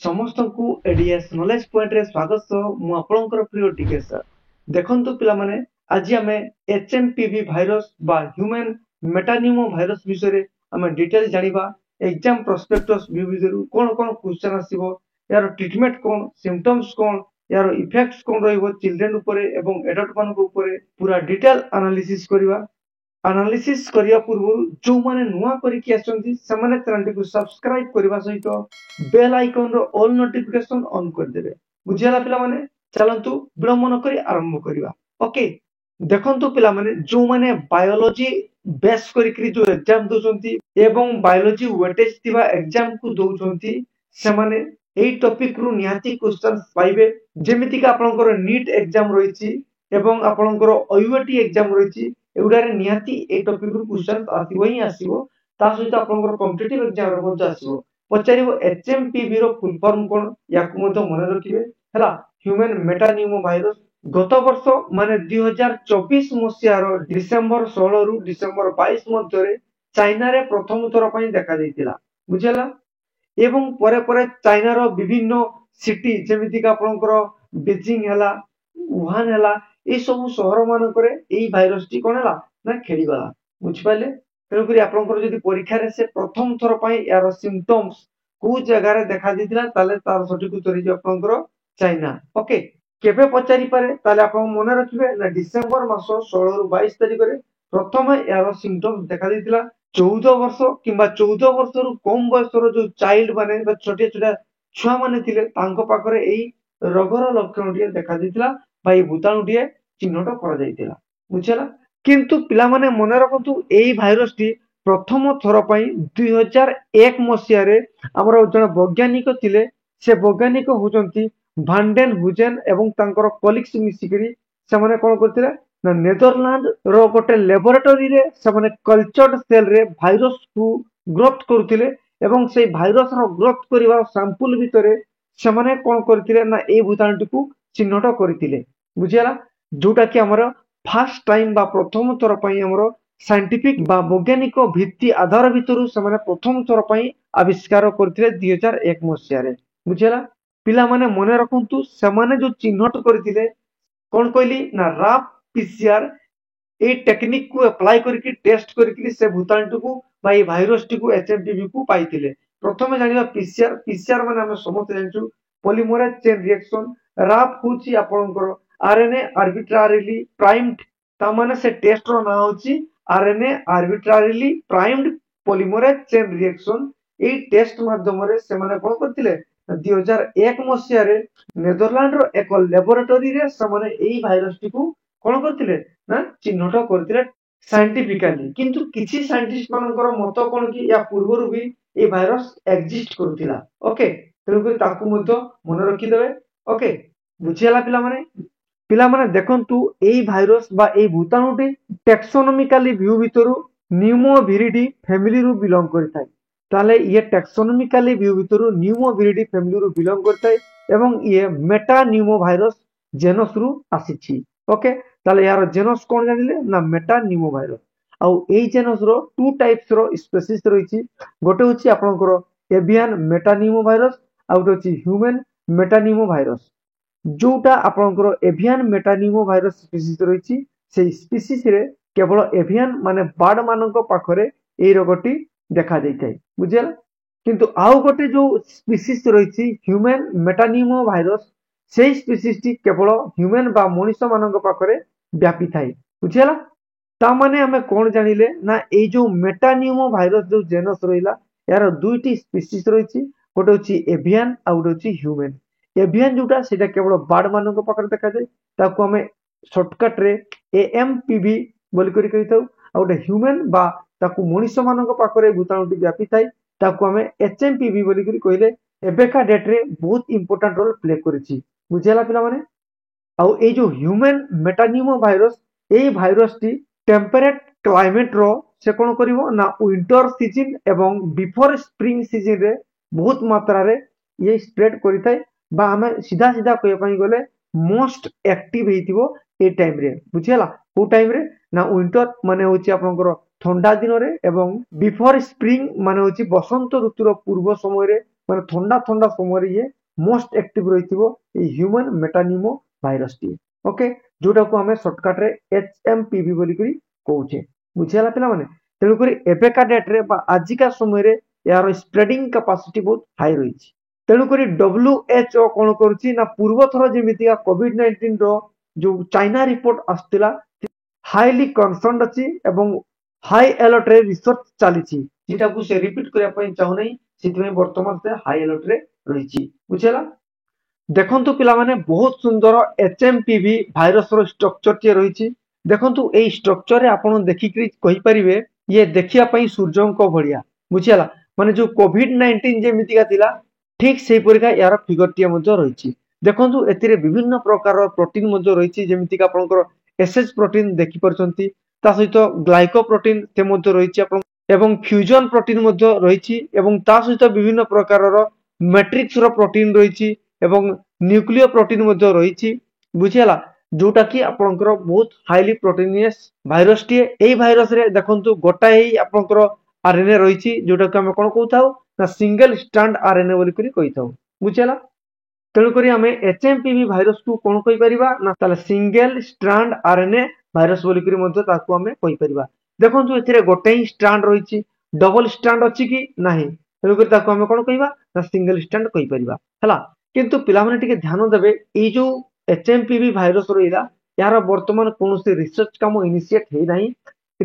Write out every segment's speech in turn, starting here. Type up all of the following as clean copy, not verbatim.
समस्त को ADS knowledge point रे स्वागत सह मु आपनकर प्रिय टीके सर देखंतु पिला माने आज आमे एचएमपीवी भाइरस बा ह्यूमन मेटानिमो भाइरस विषय रे आमे डिटेल जानिबा एग्जाम प्रोस्पेक्टस विविधरु कोन कोन क्वेश्चन आसीबो यार ट्रीटमेंट कोन सिम्पटम्स कोन यार इफेक्ट्स कोन रहइबो चिल्ड्रन ऊपर एवं एडल्ट मान ऊपर पूरा डिटेल एनालिसिस करिवा एनालिसिस करिया पूर्व जो माने नुआ करिकि आछंती समाने चैनल को सब्सक्राइब करबा सहित बेल आइकन रो ऑल नोटिफिकेशन ऑन कर देबे बुझियाला पिला माने चलंतु विलंब न करी आरंभ करिवा ओके देखंतु पिला माने जो माने बायोलॉजी बेस करिकि जो एग्जाम दोचंती एवं बायोलॉजी वेटेज थिबा एग्जाम को दोचंती समाने एई टॉपिक रु निहाती क्वेश्चन पाइबे जेमिति का आपनकर नीट एग्जाम रहिछि एवं आपनकर ओयूएटी एग्जाम रहिछि एउडारे निहाती ए टॉपिक रु क्वेश्चन आसीबो ही आसीबो ता सहित आपनकर कॉम्पिटिटिव एग्जाम रे मध्य आसीबो पचारिबो एचएमपीवी रो फुल फॉर्म कोन याकु मध्य मन रखिबे हला ह्यूमन मेटानिमो भाइरस गत वर्ष माने 2024 मसिया रो डिसेंबर 16 रु डिसेंबर 22 मध्य रे चाइना रे प्रथम थर पई देखा दैतिला बुझला एवं परे परे चाइना रो विभिन्न सिटी जेमिति का आपनकर बीजिंग हला वुहान हला ए सब शहर मान करे एई भाइरस टी कोन हला ना खेली गला बुझ पाले तेनु करी आपनकर जदी परीक्षा रे से प्रथम थर पई यार सिम्पटम्स को जगह रे देखा दितिला ताले तार सठिक उत्तर जे आपनकर चाइना ओके केबे पचारि पारे ताले आपन मन रखिबे ना डिसेंबर मास 16 रु 22 तारिख रे प्रथम यार सिम्पटम्स देखा दितिला 14 वर्ष किंबा 14 वर्ष रु कम बयस रो जो चाइल्ड माने बा छोटे छोटे छुआ माने थिले तांको पाखरे एई रोगर लक्षण टिए देखा दितिला भाई भूताणु टिए चिन्हट करा जायतिला बुझला किंतु पिला माने मन रखतु एई भाइरस टी प्रथम थर पई 2001 मसिया रे हमर जण वैज्ञानिक थिले से वैज्ञानिक होचंती भांडेन हुजेन एवं तांकर कलिग्स मिसिकरी से माने कोन करथिले ना नेदरलैंड रो गोटे लैबोरेटरी रे से माने कल्चर्ड सेल रे भाइरस को ग्रोथ करथिले एवं से भाइरस रो ग्रोथ करिवा सैंपल भितरे से माने कोन करथिले ना ए भूताणु को चिन्हट करथिले बुझियाला जोटा कि हमर फर्स्ट टाइम बा प्रथम थर पई हमर साइंटिफिक बा वैज्ञानिक भित्ति आधार भितरु से माने प्रथम थर पई आविष्कार करथिले 2001 मसिया रे बुझियाला पिला माने मने रखंतु से माने जो चिन्हट करथिले कोन कहली ना रैप पीसीआर ए टेक्निक को अप्लाई करके टेस्ट करके से भूताणु को बा ए भाइरस टी को एचएमपीवी को पाइथिले प्रथमे जानिबा पीसीआर पीसीआर माने हम समस्त जानछु पॉलीमरेज चेन रिएक्शन रैप होची आपनकर आरएनए आर्बिट्रारिली प्राइम्ड ता माने से टेस्ट रो ना होची RNA arbitrarily primed polymerase chain reaction ए टेस्ट माध्यम रे से माने कोन करथिले 2001 मसिया रे नेदरलैंड रो एक लैबोरेटरी रे से माने एई भाइरस टी को कोन करथिले ना चिन्हट करथिले साइंटिफिकली किंतु किछि साइंटिस्ट मानकर मत कोन कि या पूर्व रु भी ए भाइरस एग्जिस्ट करथिला ओके तेनु कि ताकू मध्य मन रखि देबे ओके बुझियाला पिला माने देखंतु एई भाइरस बा एई भूताणुटी टैक्सोनॉमिकली व्यू भितरु न्यूमोविरिडी फैमिली रु बिलोंग करथाय ताले ये टैक्सोनॉमिकली व्यू भितरु न्यूमोविरिडी फैमिली रु बिलोंग करथाय एवं ये मेटानिमो भाइरस जेनस रु आसीछि ओके ताले यार जेनस कोन जानिले ना मेटानिमो भाइरस आउ एई जेनस रो टू टाइप्स रो स्पीसीज रहिछि गोटे होछि आपनकर एवियन मेटानिमो भाइरस आउ होछि ह्यूमन मेटानिमो भाइरस जोटा आपनकर एवियन मेटानिमो भाइरस स्पीसीज रहिछि से स्पीसीज रे केवल एवियन माने बर्ड मानक पाखरे एई रोगटी देखा दैथाय बुझियला किंतु आउ गोटे जो स्पीसीज रहिछि ह्यूमन मेटानिमो भाइरस से स्पीसीज टी केवल ह्यूमन बा मनुष्य मानक पाखरे व्यापी थाय बुझियला ता माने हमें कोन जानिले ना ए जो मेटानिमो भाइरस जो जेनस रहिला यार दुईटी स्पीसीज रहिछि गोटे होछि एवियन आ गोटे होछि ह्यूमन एवियन जोटा सेटा केवल बर्ड मानक पाखरे देखा जाय ताकू हमें शॉर्टकट रे एएमपीवी बोली करी कहिताउ आ गोटे ह्यूमन बा ताकू मनुष्य मानक पाखरे भूताणुटी व्यापी थाय ताकू हमें एचएमपीवी बोली करी कहिले एबेका डेट रे बहुत इंपोर्टेंट रोल प्ले करिछि बुझियला पिला माने आउ ए जो ह्यूमन मेटानिमो भाइरस ए भाइरस टी टेम्परेट क्लाइमेट रो से कोन करिवो ना विंटर सीजन एवं बिफोर स्प्रिंग सीजन रे बहुत मात्रा रे ये स्प्रेड करिथाय बा हमें सीधा सीधा कहि पई गले मोस्ट एक्टिव हेतिबो ए टाइम रे बुझियला को टाइम रे ना विंटर माने होची आपनकर ठंडा दिन रे एवं बिफोर स्प्रिंग माने होची बसंत ऋतुर पूर्व समय रे ମାନେ ଥଣ୍ଡା ଥଣ୍ଡା ସମୟରେ ଇଏ ମୋଷ୍ଟ ଆକ୍ଟିଭ ରହିଥିବ ଏଇ ହ୍ୟୁମାନ୍ ମେଟାନିମୋ ଭାଇରସଟି। ଓକେ, ଯୋଉଟାକୁ ଆମେ ସର୍ଟକଟ୍ ରେ HMPV ବୋଲିକରି କହୁଛେ। ବୁଝିଗଲା ପିଲାମାନେ? ତେଣୁକରି ଏବେକା ଡେଟ୍ରେ ବା ଆଜିକା ସମୟରେ ଏହାର ସ୍ପ୍ରେଡିଂ କାପାସିଟି ବହୁତ ହାଇ ରହିଛି। ତେଣୁକରି WHO କଣ କରୁଛି ନା ପୂର୍ବ ଥର ଯେମିତିକା COVID-19 ର ଯୋଉ ଚାଇନା ରିପୋର୍ଟ ଆସିଥିଲା ହାଇଲି କନସର୍ଣ୍ଣ ଅଛି ଏବଂ ହାଇ ଆଲର୍ଟ ରେ ରିସର୍ଚ୍ଚ ଚାଲିଛି, ଯେଟାକୁ ସେ ରିପିଟ୍ କରିବା ପାଇଁ ଚାହୁଁନାହିଁ, ସେଥିପାଇଁ ବର୍ତ୍ତମାନ ସେ ହାଇ ଆଲର୍ଟ ରେ ରହିଛି। ବୁଝିଲା? ଦେଖନ୍ତୁ ପିଲାମାନେ, ବହୁତ ସୁନ୍ଦର HMPV ଭାଇରସର ଷ୍ଟ୍ରକ୍ଚରଟିଏ ରହିଛି। ଦେଖନ୍ତୁ ଏଇ ଷ୍ଟ୍ରକ୍ଚରରେ ଆପଣ ଦେଖିକି କହିପାରିବେ ଇଏ ଦେଖିବା ପାଇଁ ସୂର୍ଯ୍ୟଙ୍କ ଭଳିଆ। ବୁଝିଲା? ମାନେ ଯୋଉ COVID-19 ଯେମିତିକା ଥିଲା ଠିକ ସେଇପରିକା ଏହାର ଫିଗରଟିଏ ମଧ୍ୟ ରହିଛି। ଦେଖନ୍ତୁ ଏଥିରେ ବିଭିନ୍ନ ପ୍ରକାର ପ୍ରୋଟିନ ମଧ୍ୟ ରହିଛି, ଯେମିତିକି ଆପଣଙ୍କର ଏସଏଚ ପ୍ରୋଟିନ ଦେଖିପାରୁଛନ୍ତି, ତା ସହିତ ଗ୍ଲାଇକୋ ପ୍ରୋଟିନ ସେ ମଧ୍ୟ ରହିଛି ଆପଣ ଏବଂ ଫ୍ୟୁଜନ ପ୍ରୋଟିନ ମଧ୍ୟ ରହିଛି ଏବଂ ତା ସହିତ ବିଭିନ୍ନ ପ୍ରକାରର ମ୍ୟାଟ୍ରିକ୍ସ ର ପ୍ରୋଟିନ ରହିଛି ଏବଂ ନ୍ୟୁକ୍ଲିୟ ପ୍ରୋଟିନ ମଧ୍ୟ ରହିଛି। ବୁଝିହେଲା? ଯୋଉଟା କି ଆପଣଙ୍କର ବହୁତ ହାଇଲି ପ୍ରୋଟିନିୟସ୍ ଭାଇରସଟିଏ। ଏଇ ଭାଇରସରେ ଦେଖନ୍ତୁ ଗୋଟାଏ ହିଁ ଆପଣଙ୍କର ଆରଏନଏ ରହିଛି, ଯୋଉଟାକୁ ଆମେ କଣ କହୁଥାଉ ନା ସିଙ୍ଗଲ ଷ୍ଟ୍ରାଣ୍ଡ ଆରଏନଏ ବୋଲିକରି କହିଥାଉ। ବୁଝିହେଲା? ତେଣୁକରି ଆମେ HMPV ଭାଇରସକୁ କଣ କହିପାରିବା ନା ତାହେଲେ ସିଙ୍ଗଲ ଷ୍ଟ୍ରାଣ୍ଡ ଆରଏନଏ ଭାଇରସ ବୋଲିକରି ମଧ୍ୟ ତାକୁ ଆମେ କହିପାରିବା। ଦେଖନ୍ତୁ ଏଥିରେ ଗୋଟେ ହିଁ ଷ୍ଟ୍ରାଣ୍ଡ ରହିଛି, ଡବଲ ଷ୍ଟ୍ରାଣ୍ଡ ଅଛି କି ନାହିଁ, ତେଣୁକରି ତାକୁ ଆମେ କଣ କହିବା ନା ସିଙ୍ଗଲ ଷ୍ଟ୍ରାଣ୍ଡ କହିପାରିବା। ହେଲା? କିନ୍ତୁ ପିଲାମାନେ ଟିକେ ଧ୍ୟାନ ଦେବେ, ଏଇ ଯୋଉ HMPV ଭାଇରସ ରହିଲା ଏହାର ବର୍ତ୍ତମାନ କୌଣସି ରିସର୍ଚ୍ଚ କାମ ଇନିସିଏଟ ହେଇନାହିଁ।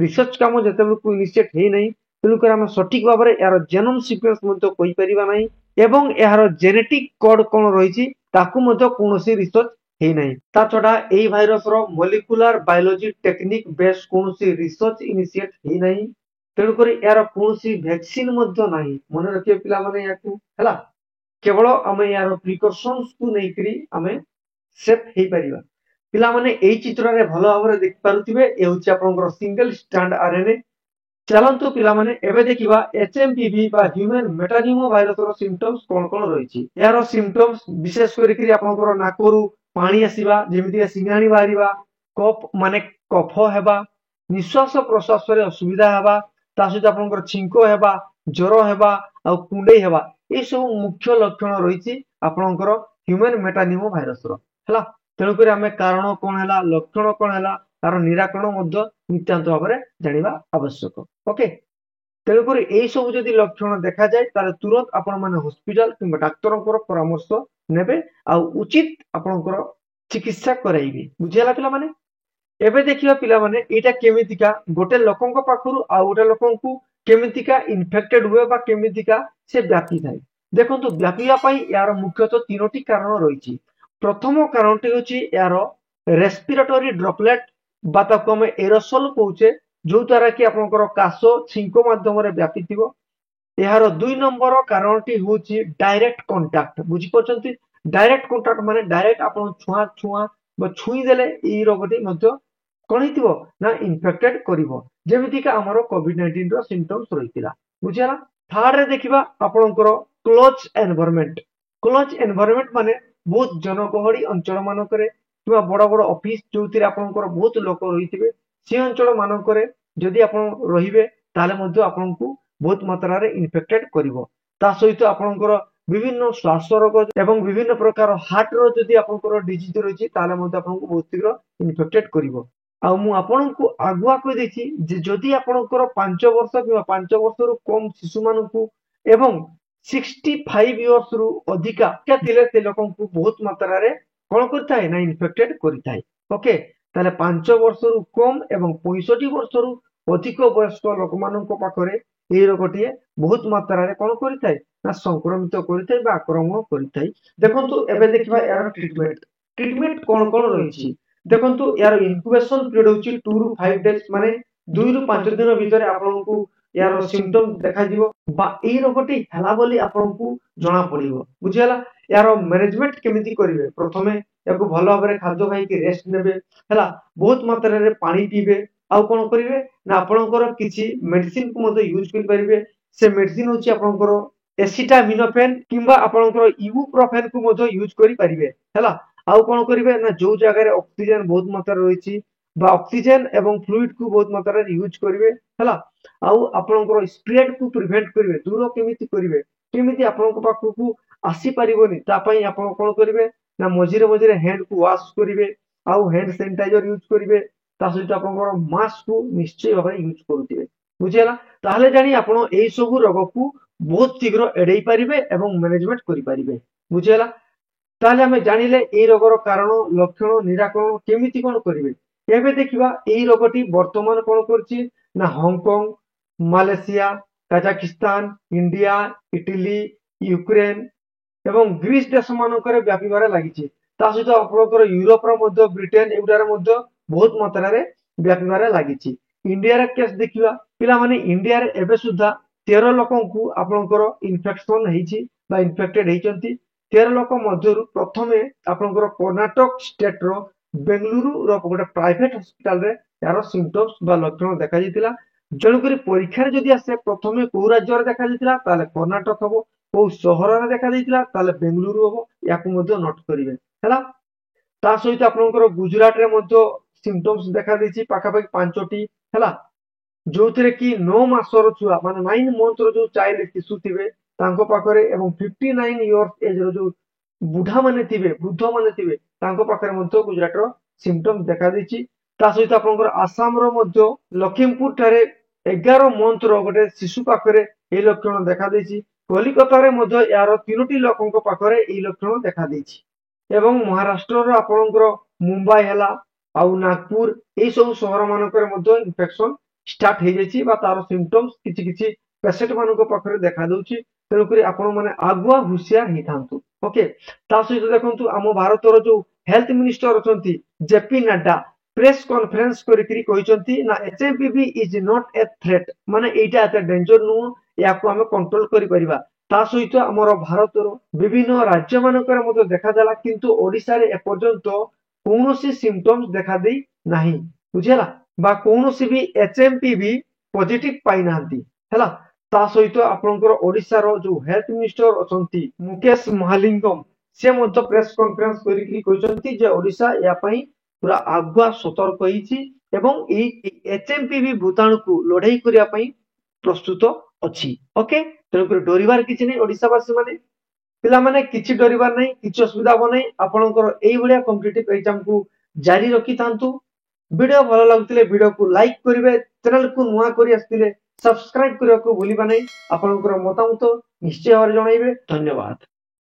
ରିସର୍ଚ୍ଚ କାମ ଯେତେବେଳକୁ ଇନିସିଏଟ ହେଇନାହିଁ, ତେଣୁକରି ଆମେ ସଠିକ ଭାବରେ ଏହାର ଜେନୋମ ସିକ୍ୱେନ୍ସ ମଧ୍ୟ କହିପାରିବା ନାହିଁ ଏବଂ ଏହାର ଜେନେଟିକ କୋଡ କଣ ରହିଛି ତାକୁ ମଧ୍ୟ କୌଣସି ରିସର୍ଚ୍ଚ ହେଇନାହିଁ। ତା ଛଡା ଏଇ ଭାଇରସର ମଲିକୁଲାର ବାୟୋଲୋଜି ଟେକ୍ନିକ ବେଶ କୌଣସି ରିସର୍ଚ୍ଚ ଇନିସିଏଟ ହେଇନାହିଁ। ତେଣୁକରି ଏହାର କୌଣସି ଭ୍ୟାକ୍ସିନ ମଧ୍ୟ ନାହିଁ। ମନେ ରଖିବେ ପିଲାମାନେ ୟାକୁ। ହେଲା? କେବଳ ଆମେ ଏହାର ପ୍ରିକସନ୍ସକୁ ନେଇକରି ଆମେ ସେଫ ହେଇପାରିବା। ପିଲାମାନେ ଏଇ ଚିତ୍ରରେ ଭଲ ଭାବରେ ଦେଖିପାରୁଥିବେ, ଏ ହେଉଛି ଆପଣଙ୍କର ସିଙ୍ଗଲ ଷ୍ଟ୍ରାଣ୍ଡ ଆରଏନଏ। ଚାଲନ୍ତୁ ପିଲାମାନେ ଏବେ ଦେଖିବା HMPV ବା ହ୍ୟୁମାନ୍ ମେଟାନିମୋ ଭାଇରସର ସିମ୍ପଟମ୍ସ କଣ କଣ ରହିଛି। ଏହାର ସିମ୍ପଟମ୍ସ ବିଶେଷ କରିକି ଆପଣଙ୍କର ନାକରୁ ପାଣି ଆସିବା, ଯେମିତିକା ସିଙ୍ଗାଣି ବାହାରିବା, ମାନେ କଫ ହେବା, ନିଶ୍ୱାସ ପ୍ରଶ୍ୱାସରେ ଅସୁବିଧା ହେବା, ତା ସହିତ ଆପଣଙ୍କର ଛିଙ୍କ ହେବା, ଜ୍ୱର ହେବା ଆଉ କୁଣ୍ଡେଇ ହେବା, এই ସବୁ ମୁଖ୍ୟ ଲକ୍ଷଣ ରହିଛି ଆପଣଙ୍କର ହ୍ୟୁମାନ୍ ମେଟାନିମୋ ଭାଇରସର। ହେଲା? ତେଣୁକରି ଆମେ କାରଣ କଣ ହେଲା, ଲକ୍ଷଣ କଣ ହେଲା, ତାର ନିରାକରଣ ମଧ୍ୟ ନିତ୍ୟାନ୍ତ ଭାବରେ ଜାଣିବା ଆବଶ୍ୟକ। ଓକେ? ତେଣୁକରି ଏଇ ସବୁ ଯଦି ଲକ୍ଷଣ ଦେଖାଯାଏ ତାହେଲେ ତୁରନ୍ତ ଆପଣ ମାନେ ହସ୍ପିଟାଲ କିମ୍ବା ଡାକ୍ତରଙ୍କର ପରାମର୍ଶ ନେବେ ଆଉ ଉଚିତ ଆପଣଙ୍କର ଚିକିତ୍ସା କରାଇବେ। ବୁଝିହେଲା ପିଲାମାନେ? ଏବେ ଦେଖିବା ପିଲାମାନେ ଏଇଟା କେମିତିକା ଗୋଟେ ଲୋକଙ୍କ ପାଖରୁ ଆଉ ଗୋଟେ ଲୋକଙ୍କୁ କେମିତିକା ଇନଫେକ୍ଟେଡ ହୁଏ ବା କେମିତିକା ସେ ବ୍ୟାପିଥାଏ। ଦେଖନ୍ତୁ ବ୍ୟାପିବା ପାଇଁ ଏହାର ମୁଖ୍ୟତଃ ତିନୋଟି କାରଣ ରହିଛି। ପ୍ରଥମ କାରଣଟି ହେଉଛି ଏହାର ରେସ୍ପିରେଟୋରୀ ଡ୍ରପଲେଟ ବା ତାକୁ ଆମେ ଏରୋସଲ କହୁଛେ, ଯୋଉ ଦ୍ୱାରା କି ଆପଣଙ୍କର କାଶ ଛିଙ୍କ ମାଧ୍ୟମରେ ବ୍ୟାପିଥିବ। ଏହାର 2 ନମ୍ବର କାରଣଟି ହେଉଛି ଡାଇରେକ୍ଟ କଣ୍ଟାକ୍ଟ। ବୁଝିପାରୁଛନ୍ତି? ଡାଇରେକ୍ଟ କଣ୍ଟାକ୍ଟ ମାନେ ଡାଇରେକ୍ଟ ଆପଣ ଛୁଆଁ ବା ଛୁଇଁ ଦେଲେ ଏଇ ରୋଗଟି ମଧ୍ୟ କଣ ହେଇଥିବ ନା ଇନଫେକ୍ଟେଡ କରିବ, ଯେମିତିକା ଆମର COVID-19 ର ସିମ୍ପଟମ୍ସ ରହିଥିଲା। ବୁଝିହେଲା? ଥାର୍ଡରେ ଦେଖିବା ଆପଣଙ୍କର କ୍ଲୋଜ ଏନଭାୟରମେଣ୍ଟ। କ୍ଲୋଜ ଏନଭାୟରମେଣ୍ଟ ମାନେ ବହୁତ ଜନଗହଳି ଅଞ୍ଚଳ ମାନଙ୍କରେ କିମ୍ବା ବଡ ବଡ ଅଫିସ ଯୋଉଥିରେ ଆପଣଙ୍କର ବହୁତ ଲୋକ ରହିଥିବେ, ସେ ଅଞ୍ଚଳ ମାନଙ୍କରେ ଯଦି ଆପଣ ରହିବେ ତାହେଲେ ମଧ୍ୟ ଆପଣଙ୍କୁ ବହୁତ ମାତ୍ରାରେ ଇନଫେକ୍ଟେଡ କରିବ। ତା ସହିତ ଆପଣଙ୍କର ବିଭିନ୍ନ ଶ୍ୱାସ ରୋଗ ଏବଂ ବିଭିନ୍ନ ପ୍ରକାର ହାର୍ଟର ଯଦି ଆପଣଙ୍କର ଡିଜିଜ ରହିଛି ତାହେଲେ ମଧ୍ୟ ଆପଣଙ୍କୁ ବହୁତ ଶୀଘ୍ର ଇନଫେକ୍ଟେଡ କରିବ। ଆଉ ମୁଁ ଆପଣଙ୍କୁ ଆଗୁଆ କହିଦେଇଛି ଯେ ଯଦି ଆପଣଙ୍କର 5 ବର୍ଷ କିମ୍ବା 5 ବର୍ଷରୁ କମ ଶିଶୁମାନଙ୍କୁ ଏବଂ 65 ଇୟର୍ସରୁ ଅଧିକା ଥିଲେ ସେ ଲୋକଙ୍କୁ ବହୁତ ମାତ୍ରାରେ କଣ କରିଥାଏ ନା ଇନଫେକ୍ଟେଡ କରିଥାଏ। ଓକେ? ତାହେଲେ 5 ବର୍ଷରୁ କମ ଏବଂ 65 ବର୍ଷରୁ ଅଧିକ ବୟସ୍କ ଲୋକମାନଙ୍କ ପାଖରେ ଏହି ରୋଗଟିଏ ବହୁତ ମାତ୍ରାରେ କଣ କରିଥାଏ ନା ସଂକ୍ରମିତ କରିଥାଏ ବା ଆକ୍ରମଣ କରିଥାଏ। ଦେଖନ୍ତୁ ଏବେ ଦେଖିବା ଏହାର ଟ୍ରିଟମେଣ୍ଟ। ଟ୍ରିଟମେଣ୍ଟ କଣ କଣ ରହିଛି? ଦେଖନ୍ତୁ ଏହାର ଇନକ୍ୟୁବେସନ ପିରିୟଡ ହେଉଛି 2 ରୁ 5 ଡେଜ, ମାନେ 2 ରୁ 5 ଦିନ ଭିତରେ ଆପଣଙ୍କୁ ଏହାର ସିମ୍ପଟମ ଦେଖାଯିବ ବା ଏଇ ରୋଗଟି ହେଲା ବୋଲି ଆପଣଙ୍କୁ ଜଣା ପଡିବ। ବୁଝିହେଲା? ଏହାର ମ୍ୟାନେଜମେଣ୍ଟ କେମିତି କରିବେ? ପ୍ରଥମେ ୟାକୁ ଭଲ ଭାବରେ ଖାଦ୍ୟ ଖାଇକି ରେଷ୍ଟ ନେବେ। ହେଲା? ବହୁତ ମାତ୍ରାରେ ପାଣି ପିଇବେ। ଆଉ କଣ କରିବେ ନା ଆପଣଙ୍କର କିଛି ମେଡିସିନ କୁ ମଧ୍ୟ ୟୁଜ କରିପାରିବେ। ସେ ମେଡିସିନ ହେଉଛି ଆପଣଙ୍କର ଏସିଟାମିନୋଫେନ କିମ୍ବା ଆପଣଙ୍କର ଇବୁପ୍ରୋଫେନ କୁ ମଧ୍ୟ ୟୁଜ କରିପାରିବେ। ହେଲା? ଆଉ କଣ କରିବେ ନା ଯୋଉ ଜାଗାରେ ଅକ୍ସିଜେନ ବହୁତ ମାତ୍ରାରେ ରହିଛି ବା ଅକ୍ସିଜେନ ଏବଂ ଫ୍ଲୁଇଡ କୁ ବହୁତ ମାତ୍ରାରେ ୟୁଜ କରିବେ। ହେଲା? ଆଉ ଆପଣଙ୍କର ସ୍ପ୍ରେଡ କୁ ପ୍ରିଭେଣ୍ଟ କରିବେ, ଦୂର କେମିତି କରିବେ? କେମିତି ଆପଣଙ୍କ ପାଖକୁ ଆସିପାରିବନି ତା ପାଇଁ ଆପଣ କଣ କରିବେ ନା ମଝିରେ ମଝିରେ ହ୍ୟାଣ୍ଡକୁ ୱାଶ କରିବେ ଆଉ ହ୍ୟାଣ୍ଡ ସାନିଟାଇଜର ୟୁଜ କରିବେ ତା ସହିତ ଆପଣଙ୍କର ମାସ୍କକୁ ନିଶ୍ଚୟ ଭାବରେ ୟୁଜ କରୁଥିବେ ବୁଝିହେଲା। ତାହେଲେ ଜାଣି ଆପଣ ଏଇ ସବୁ ରୋଗକୁ ବହୁତ ଶୀଘ୍ର ଏଡେଇ ପାରିବେ ଏବଂ ମ୍ୟାନେଜମେଣ୍ଟ କରିପାରିବେ ବୁଝିହେଲା। ତାହେଲେ ଆମେ ଜାଣିଲେ ଏଇ ରୋଗର କାରଣ ଲକ୍ଷଣ ନିରାକରଣ କେମିତି କଣ କରିବେ। ଏବେ ଦେଖିବା ଏଇ ରୋଗଟି ବର୍ତ୍ତମାନ କଣ କରୁଛି ନା Hong Kong Malaysia Kazakhstan India Italy Ukraine ଏବଂ ଗ୍ରୀସ ଦେଶ ମାନଙ୍କରେ ବ୍ୟାପିବାରେ ଲାଗିଛି। ତା ସହିତ ଆପଣଙ୍କର ୟୁରୋପର ମଧ୍ୟ ବ୍ରିଟେନ ଏଗୁଡାରେ ମଧ୍ୟ ବହୁତ ମାତ୍ରାରେ ବ୍ୟାପିବାରେ ଲାଗିଛି। ଇଣ୍ଡିଆର କେସ୍ ଦେଖିବା ପିଲାମାନେ ଇଣ୍ଡିଆରେ ଏବେ ସୁଦ୍ଧା 13 ଲୋକଙ୍କୁ ଆପଣଙ୍କର ଇନଫେକ୍ସନ ହେଇଛି ବା ଇନଫେକ୍ଟେଡ ହେଇଛନ୍ତି। 13 ଲୋକ ମଧ୍ୟରୁ ପ୍ରଥମେ ଆପଣଙ୍କର କର୍ଣ୍ଣାଟକ ଷ୍ଟେଟର ବେଙ୍ଗଲୁରୁର ଗୋଟେ ପ୍ରାଇଭେଟ ହସ୍ପିଟାଲରେ ଏହାର ସିମ୍ପଟମ୍ସ ବା ଲକ୍ଷଣ ଦେଖାଯାଇଥିଲା। ତେଣୁକରି ପରୀକ୍ଷାରେ ଯଦି ଆସେ ପ୍ରଥମେ କୋଉ ରାଜ୍ୟରେ ଦେଖାଯାଇଥିଲା ତାହେଲେ କର୍ଣ୍ଣାଟକ ହବ, କୋଉ ସହରରେ ଦେଖାଯାଇଥିଲା ତାହେଲେ ବେଙ୍ଗଲୁରୁ ହବ, ୟାକୁ ମଧ୍ୟ ନୋଟ କରିବେ ହେଲା। ତା ସହିତ ଆପଣଙ୍କର ଗୁଜୁରାଟରେ ମଧ୍ୟ ସିମ୍ପଟମ୍ସ ଦେଖାଦେଇଛି ପାଖାପାଖି 5ଟି ହେଲା, ଯୋଉଥିରେ କି 9 ମାସର ଛୁଆ ମାନେ 9 ମନ୍ଥର ଯୋଉ ଚାଇଲ୍ଡ ଶିଶୁ ଥିବେ ତାଙ୍କ ପାଖରେ ଏବଂ 59 ଇୟର୍ସ ଏଜର ଯୋଉ ବୁଢା ମାନେ ଥିବେ ବୃଦ୍ଧ ମାନେ ଥିବେ ତାଙ୍କ ପାଖରେ ମଧ୍ୟ ଗୁଜୁରାଟର ସିମ୍ପଟମ୍ସ ଦେଖାଦେଇଛି। ତା ସହିତ ଆପଣଙ୍କର ଆସାମର ମଧ୍ୟ ଲକ୍ଷ୍ମୀପୁର ଠାରେ 11 ମନ୍ଥର ଗୋଟେ ଶିଶୁ ପାଖରେ ଏଇ ଲକ୍ଷଣ ଦେଖାଦେଇଛି। କଲିକତାରେ ମଧ୍ୟ ଏହାର 3ଟି ଲୋକଙ୍କ ପାଖରେ ଏଇ ଲକ୍ଷଣ ଦେଖାଦେଇଛି ଏବଂ ମହାରାଷ୍ଟ୍ରର ଆପଣଙ୍କର ମୁମ୍ବାଇ ହେଲା ଆଉ ନାଗପୁର ଏଇ ସବୁ ସହର ମାନଙ୍କରେ ମଧ୍ୟ ଇନଫେକ୍ସନ ଷ୍ଟାର୍ଟ ହେଇଯାଇଛି ବା ତାର ସିମ୍ପଟମ୍ସ କିଛି କିଛି ପେସେଣ୍ଟ ମାନଙ୍କ ପାଖରେ ଦେଖାଦେଉଛି। ତେଣୁକରି ଆପଣ ମାନେ ଆଗୁଆ ହୁସିଆର ହେଇଥାନ୍ତୁ। ଓକେ, ତା ସହିତ ଦେଖନ୍ତୁ ଆମ ଭାରତର ଯୋଉ ହେଲ୍ଥ ମିନିଷ୍ଟର ଅଛନ୍ତି ଜେପି ନଡ୍ଡା ପ୍ରେସ କନଫରେନ୍ସ କରିକି କହିଛନ୍ତି ନା HMPV is not a threat, ମାନେ ଏଇଟା ଏତେ ଡେଞ୍ଜର ନୁହଁ, ୟାକୁ ଆମେ କଣ୍ଟ୍ରୋଲ କରିପାରିବା। ତା ସହିତ ଆମର ଭାରତର ବିଭିନ୍ନ ରାଜ୍ୟ ମାନଙ୍କରେ ମଧ୍ୟ ଦେଖାଦେଲା କିନ୍ତୁ ଓଡିଶାରେ ଏପର୍ଯ୍ୟନ୍ତ କୌଣସି ସିମ୍ପଟମ୍ସ ଦେଖାଦେଇ ନାହିଁ ବୁଝିହେଲା, ବା କୌଣସି ବି ଏଚଏମପିଭି ପଜିଟିଭ ପାଇନାହାନ୍ତି ହେଲା। ତା ସହିତ ଆପଣଙ୍କର ଓଡିଶାର ଯୋଉ ହେଲ୍ଥ ମିନିଷ୍ଟର ଅଛନ୍ତି ମୁକେଶ ମହାଲିଙ୍ଗମ ସେ ମଧ୍ୟ ପ୍ରେସ କନଫରେନ୍ସ କରିକି କହିଛନ୍ତି ଯେ ଓଡିଶା ୟା ପାଇଁ ପୁରା ଆଗୁଆ ସତର୍କ ହେଇଛି ଏବଂ ଏଇ ଏଚଏମପିଭି ଭୂତାଣୁକୁ ଲଢେଇ କରିବା ପାଇଁ ପ୍ରସ୍ତୁତ ଅଛି। ଓକେ, ତେଣୁକରି ଡରିବାର କିଛି ନାହିଁ ଓଡିଶାବାସୀ ମାନେ, ପିଲାମାନେ କିଛି ଡରିବାର ନାହିଁ, କିଛି ଅସୁବିଧା ହବ ନାହିଁ। ଆପଣଙ୍କର ଏଇଭଳିଆ କମ୍ପିଟିଟିଭ ଏକ୍ଜାମକୁ ଜାରି ରଖିଥାନ୍ତୁ। ଭିଡିଓ ଭଲ ଲାଗୁଥିଲେ ଭିଡିଓକୁ ଲାଇକ୍ କରିବେ, ଚ୍ୟାନେଲକୁ ନୂଆ କରି ଆସିଥିଲେ ସବସ୍କ୍ରାଇବ କରିବାକୁ ଭୁଲିବା ନାହିଁ। ଆପଣଙ୍କର ମତାମତ ନିଶ୍ଚୟ ଭାବରେ ଜଣାଇବେ। ଧନ୍ୟବାଦ।